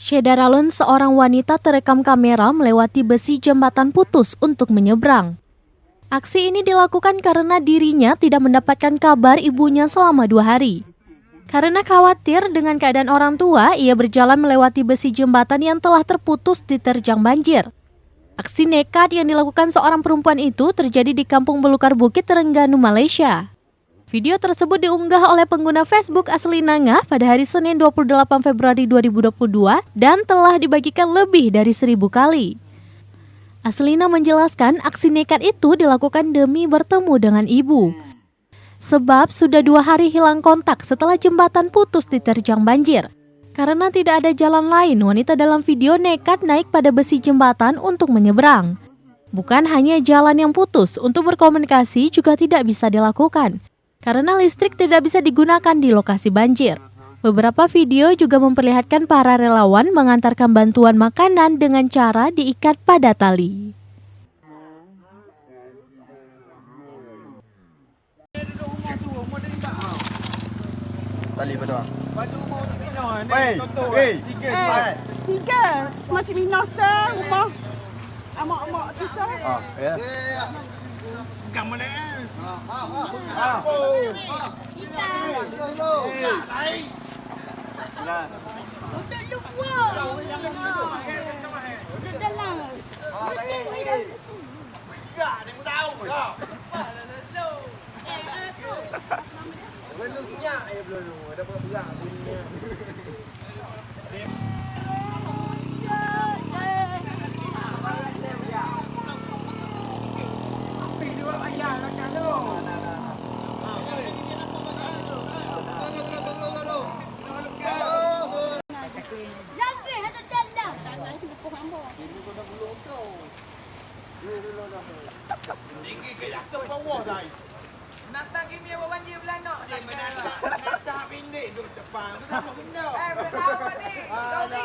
Shedaralun, seorang wanita terekam kamera melewati besi jembatan putus untuk menyeberang. Aksi ini dilakukan karena dirinya tidak mendapatkan kabar ibunya selama 2 hari. Karena khawatir dengan keadaan orang tua, ia berjalan melewati besi jembatan yang telah terputus diterjang banjir. Aksi nekat yang dilakukan seorang perempuan itu terjadi di Kampung Belukar Bukit, Terengganu, Malaysia. Video tersebut diunggah oleh pengguna Facebook Aslina Ngah pada hari Senin 28 Februari 2022 dan telah dibagikan lebih dari 1000 kali. Aslina menjelaskan aksi nekat itu dilakukan demi bertemu dengan ibu. Sebab sudah 2 hari hilang kontak setelah jembatan putus diterjang banjir. Karena tidak ada jalan lain, wanita dalam video nekat naik pada besi jembatan untuk menyeberang. Bukan hanya jalan yang putus, untuk berkomunikasi juga tidak bisa dilakukan. Karena listrik tidak bisa digunakan di lokasi banjir. Beberapa video juga memperlihatkan para relawan mengantarkan bantuan makanan dengan cara diikat pada tali. Tali betul. Batu rumah macam Mina ni. Hei, Contoh. hei. Tiga. 3 macam Mina rumah amak-amak kisah. Ya. Bukan mana. Untuk lupa. Untuk dalam. Lebih ada dalam. Tinggi ke jatuh bawah dah. Nak tak kimi apa banjir belanak. Nak tak pindik duduk depan. Kenapa benda? Berapa ni? Belum ada ni.